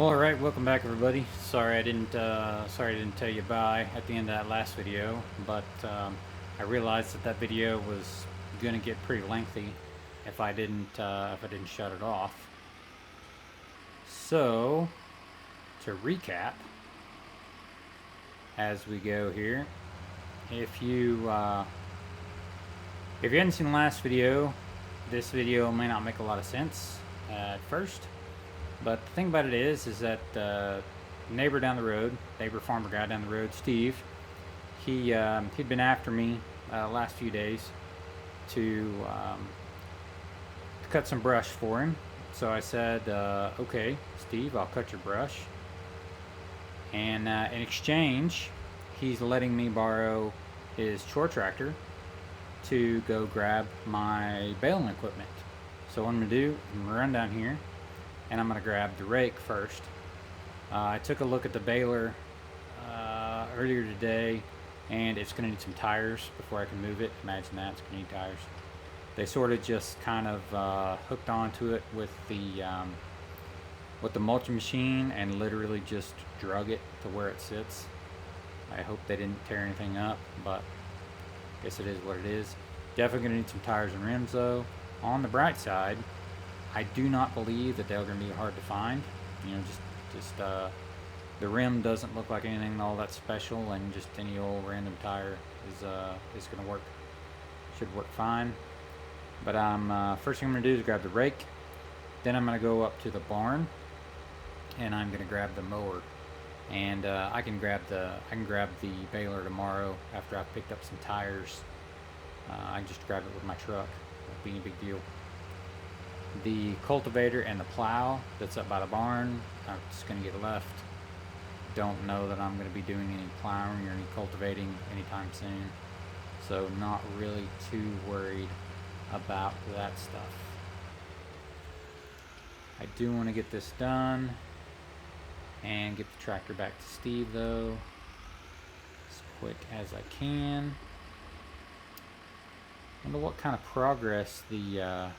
Well, all right, welcome back, everybody. Sorry I didn't tell you bye at the end of that last video, but I realized that video was gonna get pretty lengthy if I didn't shut it off. So, to recap, as we go here, if you hadn't seen the last video, this video may not make a lot of sense at first. But the thing about it is that neighbor farmer guy down the road, Steve, he'd been after me last few days to cut some brush for him. So I said, okay, Steve, I'll cut your brush. And in exchange, he's letting me borrow his chore tractor to go grab my baling equipment. So what I'm going to do, I'm going to run down here and I'm going to grab the rake first. I took a look at the baler earlier today, and it's going to need some tires before I can move it. Imagine that, it's going to need tires. They sort of just kind of hooked onto it with the mulching machine and literally just drug it to where it sits. I hope they didn't tear anything up, but I guess it is what it is. Definitely going to need some tires and rims though. On the bright side, I do not believe that they're going to be hard to find. You know, just the rim doesn't look like anything all that special, and just any old random tire is going to work. Should work fine. But first thing I'm going to do is grab the rake. Then I'm going to go up to the barn, and I'm going to grab the mower. And I can grab the baler tomorrow after I've picked up some tires. I can just grab it with my truck. Won't be any big deal. The cultivator and the plow that's up by the barn are just going to get left. Don't know that I'm going to be doing any plowing or any cultivating anytime soon, so not really too worried about that stuff. I do want to get this done and get the tractor back to Steve though as quick as I can. I wonder what kind of progress the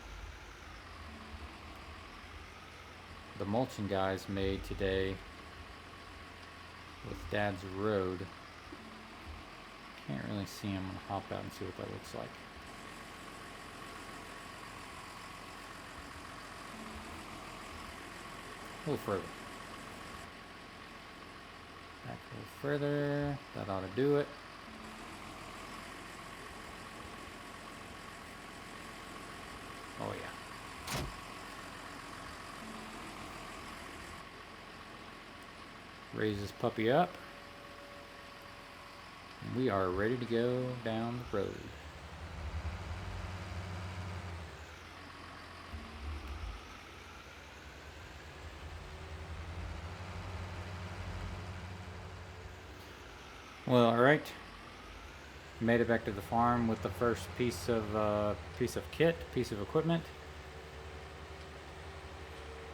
mulching guys made today with Dad's road. Can't really see him. I'm gonna hop out and see what that looks like. A little further. Back a little further. That ought to do it. Oh yeah. Raise this puppy up, and we are ready to go down the road. Well, all right. Made it back to the farm with the first piece of equipment.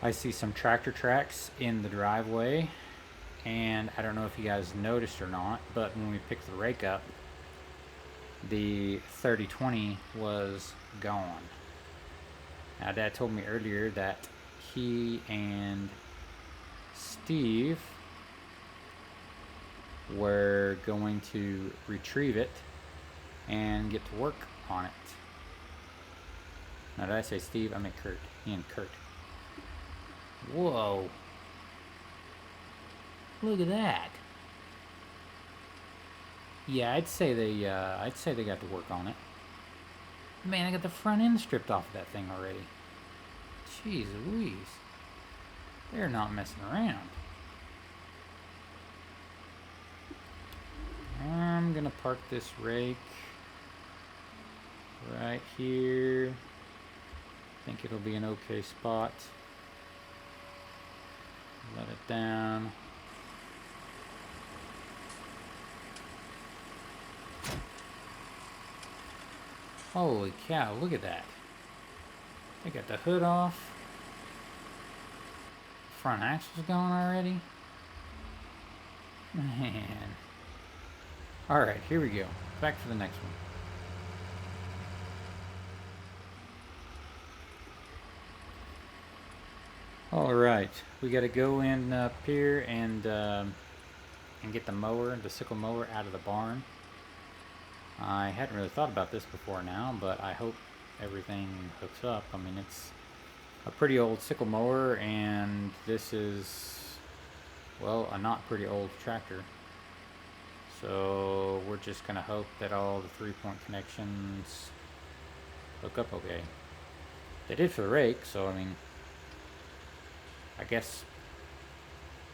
I see some tractor tracks in the driveway. And I don't know if you guys noticed or not, but when we picked the rake up, the 3020 was gone. Now, Dad told me earlier that he and Steve were going to retrieve it and get to work on it. Now, did I say Steve? I meant Kurt. He and Kurt. Whoa. Look at that. Yeah, I'd say they got to work on it. Man, I got the front end stripped off of that thing already. Jeez Louise. They're not messing around. I'm gonna park this rake right here. I think it'll be an okay spot. Let it down. Holy cow, look at that. They got the hood off. Front axle's gone already. Man. Alright, here we go. Back for the next one. All right, we got to go in up here and get the mower, the sickle mower, out of the barn. I hadn't really thought about this before now, but I hope everything hooks up. I mean, it's a pretty old sickle mower, and this is, well, a not pretty old tractor. So we're just gonna hope that all the 3-point connections hook up okay. They did for the rake, so I mean, I guess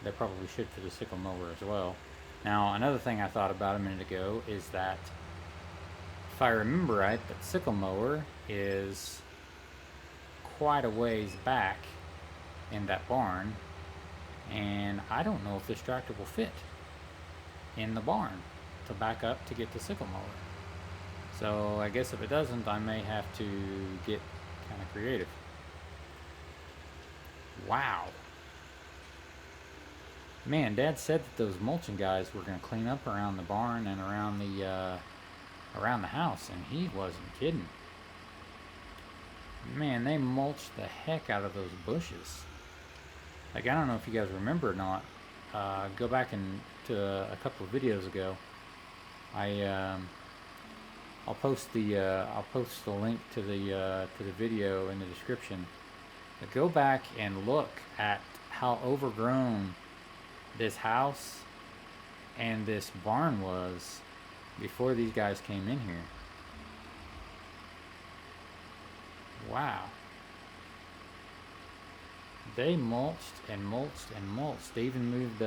they probably should for the sickle mower as well. Now, another thing I thought about a minute ago is that if I remember right, that sickle mower is quite a ways back in that barn, and I don't know if this tractor will fit in the barn to back up to get the sickle mower. So I guess if it doesn't, I may have to get kind of creative. Wow. Man, Dad said that those mulching guys were going to clean up around the barn and around the house, and he wasn't kidding. Man, they mulched the heck out of those bushes. Like, I don't know if you guys remember or not. Go back to a couple of videos ago. I'll post the link to the video in the description. But go back and look at how overgrown this house and this barn was before these guys came in here. Wow. They mulched and mulched and mulched. They even moved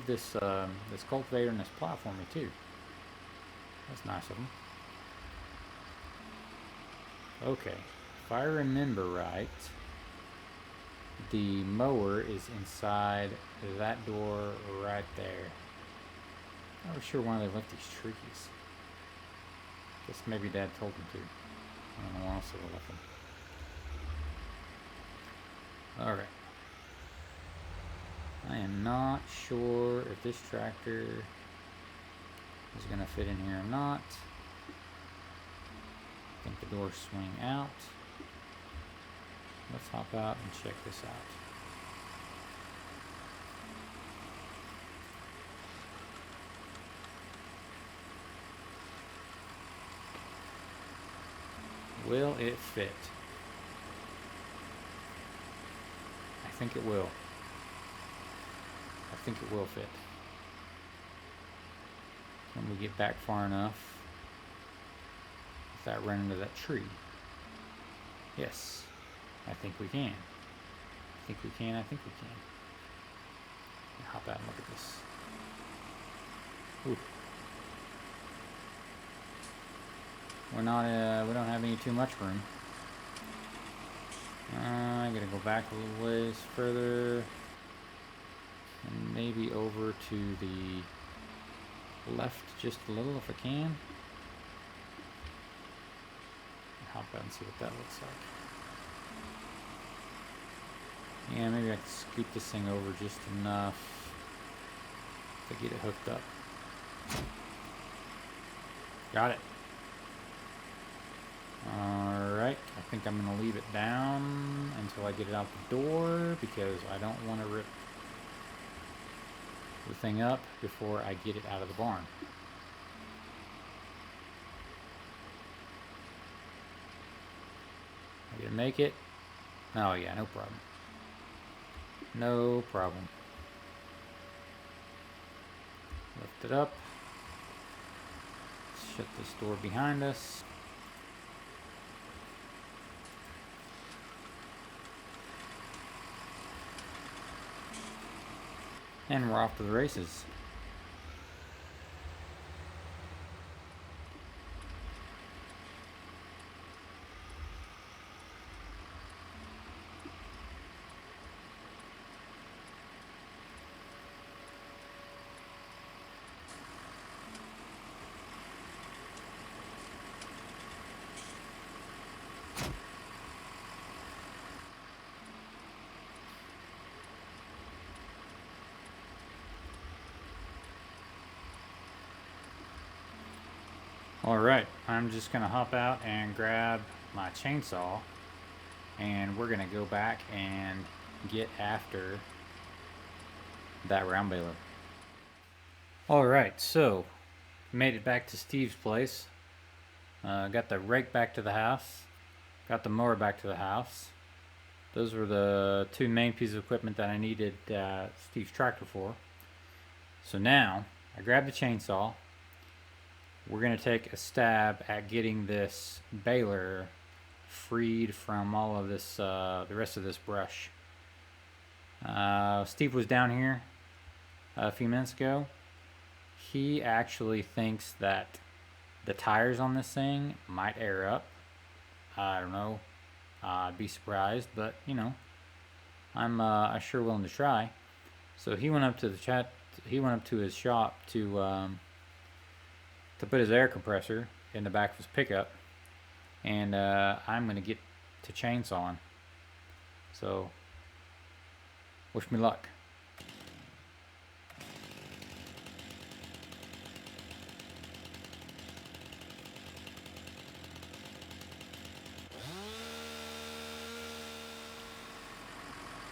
this this cultivator and this plow for me too. That's nice of them. Okay, if I remember right, the mower is inside that door right there. I was sure why they left these trees. Guess maybe Dad told them to. I don't know why else they left them. Alright. I am not sure if this tractor is going to fit in here or not. I think the doors swing out. Let's hop out and check this out. Will it fit? I think it will. I think it will fit. Can we get back far enough without running into that tree? Yes, I think we can. I think we can. Hop out and look at this. Ooh. We don't have any too much room. I'm gonna go back a little ways further, and maybe over to the left just a little if I can. Hop out and see what that looks like. Yeah, maybe I can scoot this thing over just enough to get it hooked up. Got it. Alright, I think I'm going to leave it down until I get it out the door because I don't want to rip the thing up before I get it out of the barn. I gonna make it? Oh yeah, no problem. No problem. Lift it up. Shut this door behind us. And we're off to the races. Alright, I'm just going to hop out and grab my chainsaw, and we're going to go back and get after that round baler. Alright, so made it back to Steve's place. Got the rake back to the house. Got the mower back to the house. Those were the two main pieces of equipment that I needed Steve's tractor for. So now, I grabbed the chainsaw. We're going to take a stab at getting this baler freed from all of this, the rest of this brush. Steve was down here a few minutes ago. He actually thinks that the tires on this thing might air up. I don't know. I'd be surprised, but you know, I'm sure willing to try. So he went up to the chat. He went up to his shop to put his air compressor in the back of his pickup, and I'm gonna get to chainsawing. So wish me luck.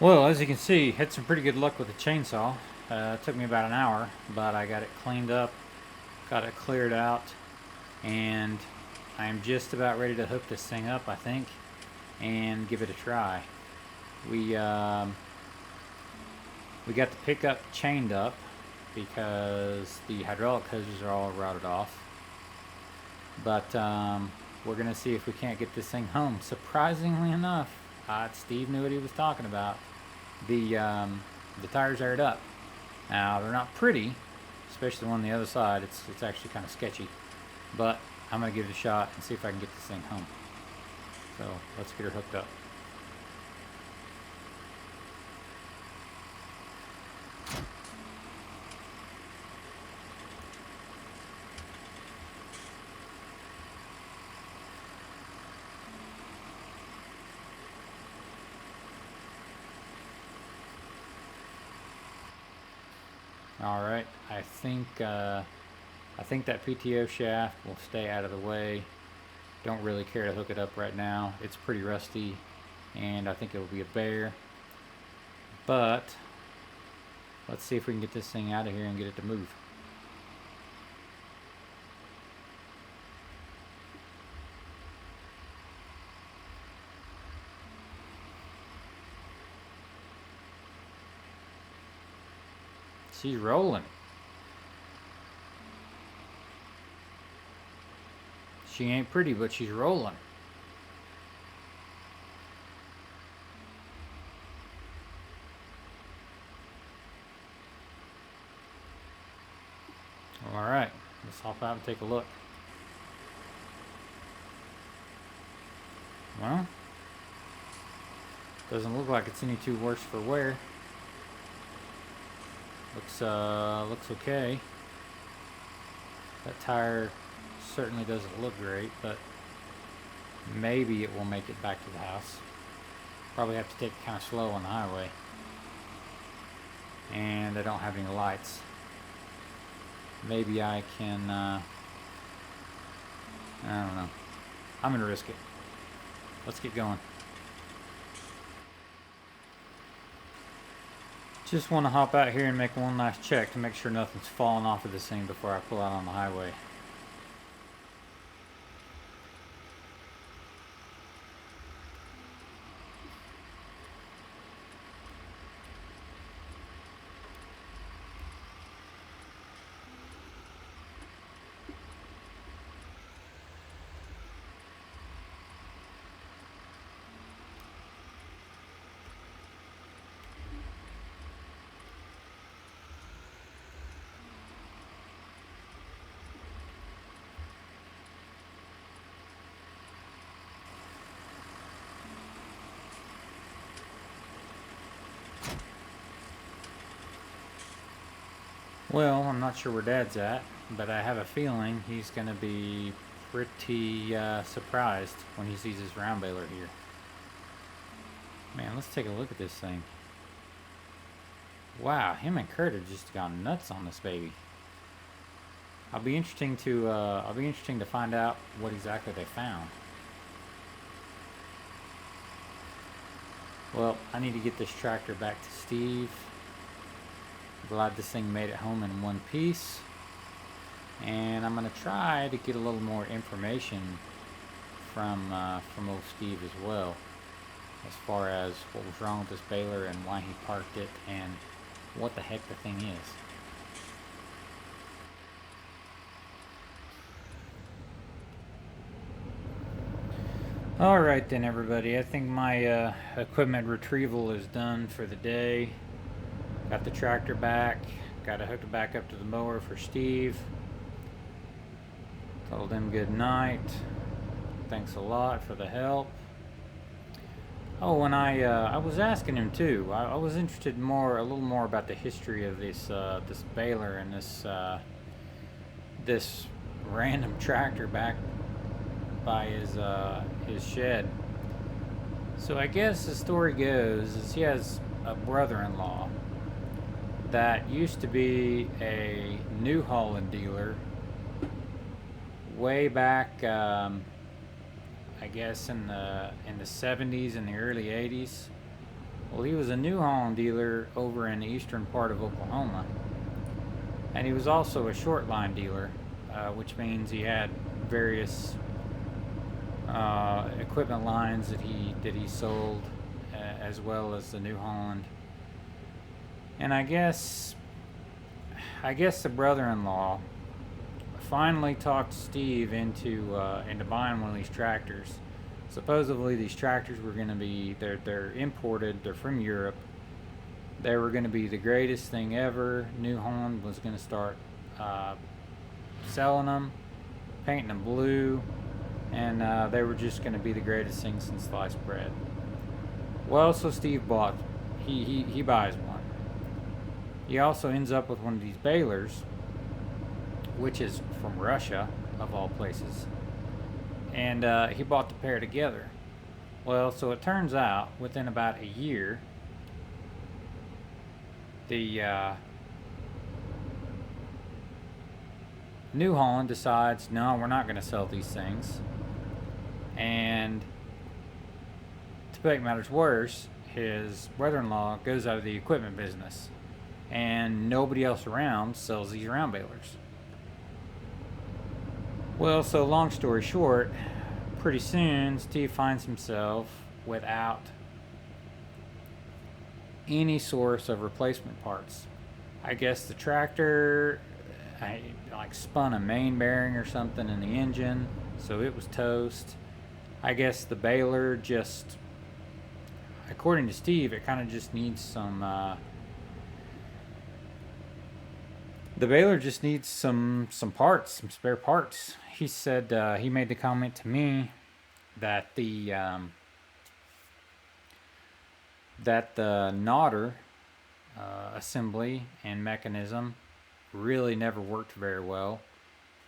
Well, as you can see, had some pretty good luck with the chainsaw. It took me about an hour, but I got it cleaned up, got it cleared out, and I'm just about ready to hook this thing up, I think, and give it a try. We got the pickup chained up because the hydraulic hoses are all routed off. But we're gonna see if we can't get this thing home. Surprisingly enough, Steve knew what he was talking about. The tires aired up. Now they're not pretty, especially the one on the other side. It's actually kind of sketchy, but I'm gonna give it a shot and see if I can get this thing home. So let's get her hooked up. All right, I think that PTO shaft will stay out of the way. Don't really care to hook it up right now. It's pretty rusty, and I think it will be a bear. But let's see if we can get this thing out of here and get it to move. She's rolling. She ain't pretty, but she's rolling. All right, let's hop out and take a look. Well, doesn't look like it's any too worse for wear. Looks okay. That tire certainly doesn't look great, but maybe it will make it back to the house. Probably have to take it kind of slow on the highway. And I don't have any lights. Maybe I can, I don't know. I'm gonna risk it. Let's get going. Just want to hop out here and make one last check to make sure nothing's falling off of this thing before I pull out on the highway. Well, I'm not sure where Dad's at, but I have a feeling he's going to be pretty surprised when he sees his round baler here. Man, let's take a look at this thing. Wow, him and Kurt have just gone nuts on this baby. I'll be interesting to find out what exactly they found. Well, I need to get this tractor back to Steve. Glad this thing made it home in one piece. And I'm going to try to get a little more information from old Steve as well, as far as what was wrong with this baler and why he parked it and what the heck the thing is. Alright then, everybody, I think my equipment retrieval is done for the day. Got the tractor back, got it hooked back up to the mower for Steve. Told him good night. Thanks a lot for the help. Oh, and I was asking him too. I was interested a little more about the history of this baler and this random tractor back by his shed. So I guess the story goes is he has a brother-in-law that used to be a New Holland dealer way back. I guess in the 70s and the early 80s. Well, he was a New Holland dealer over in the eastern part of Oklahoma, and he was also a short line dealer, which means he had various equipment lines that he sold, as well as the New Holland. And I guess the brother-in-law finally talked Steve into buying one of these tractors. Supposedly these tractors were going to be they're imported. They're from Europe. They were going to be the greatest thing ever. New Holland was going to start selling them, painting them blue, and they were just going to be the greatest thing since sliced bread. Well, so Steve he buys one. He also ends up with one of these balers, which is from Russia, of all places. And he bought the pair together. Well, so it turns out, within about a year, the New Holland decides, no, we're not going to sell these things. And to make matters worse, his brother-in-law goes out of the equipment business, and nobody else around sells these round balers. Well, so long story short, pretty soon Steve finds himself without any source of replacement parts. I guess the tractor spun a main bearing or something in the engine, so it was toast. I guess the baler just, according to Steve, it kind of just needs some the baler just needs some parts, some spare parts. He said he made the comment to me that the nodder assembly and mechanism really never worked very well.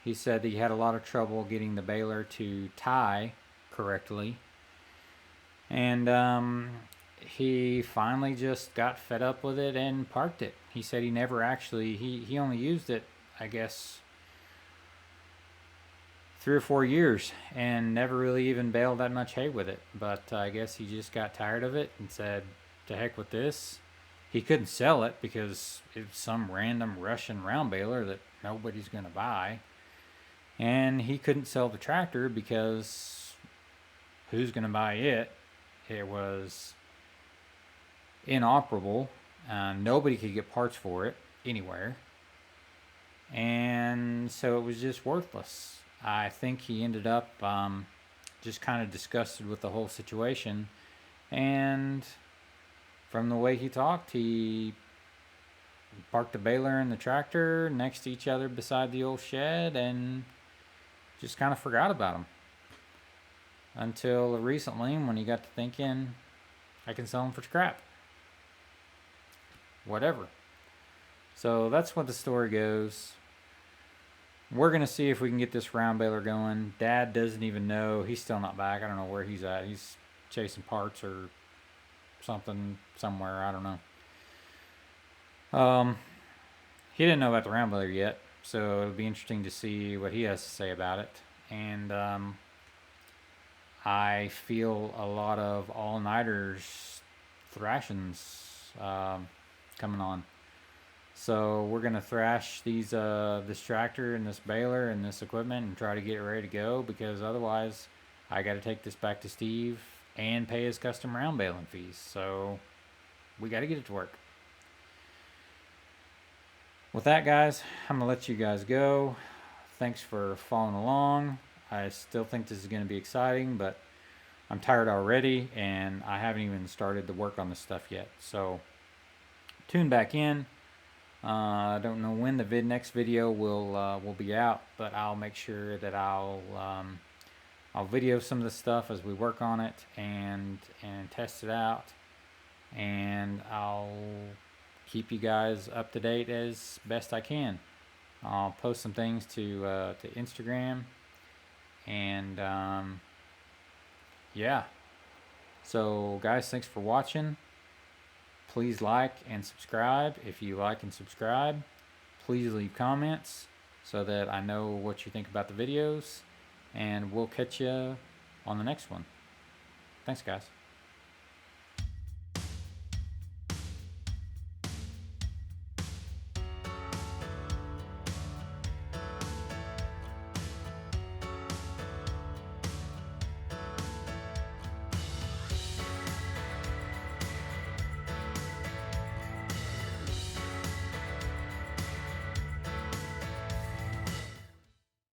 He said he had a lot of trouble getting the baler to tie correctly, and he finally just got fed up with it and parked it. He said he never actually, he only used it, I guess, 3 or 4 years and never really even baled that much hay with it. But I guess he just got tired of it and said, to heck with this. He couldn't sell it because it's some random Russian round baler that nobody's going to buy. And he couldn't sell the tractor because who's going to buy it? It was inoperable. Nobody could get parts for it anywhere. And so it was just worthless. I think he ended up just kind of disgusted with the whole situation. And from the way he talked, he parked the baler and the tractor next to each other beside the old shed and just kind of forgot about them. Until recently, when he got to thinking, I can sell them for scrap. Whatever. So that's what the story goes. We're going to see if we can get this round baler going. Dad doesn't even know. He's still not back. I don't know where he's at. He's chasing parts or something somewhere. I don't know. He didn't know about the round baler yet, so it'll be interesting to see what he has to say about it. And I feel a lot of all-nighters thrashing's coming on. So we're gonna thrash these this tractor and this baler and this equipment and try to get it ready to go, because otherwise I got to take this back to Steve and pay his custom round baling fees. So we got to get it to work. With that, guys, I'm gonna let you guys go. Thanks for following along. I still think this is gonna be exciting, but I'm tired already and I haven't even started to work on this stuff yet. So tune back in. I don't know when the next video will be out, but I'll make sure that I'll video some of the stuff as we work on it and test it out, and I'll keep you guys up to date as best I can. I'll post some things to Instagram, and yeah. So guys, thanks for watching. Please like and subscribe. If you like and subscribe, please leave comments so that I know what you think about the videos, and we'll catch you on the next one. Thanks, guys.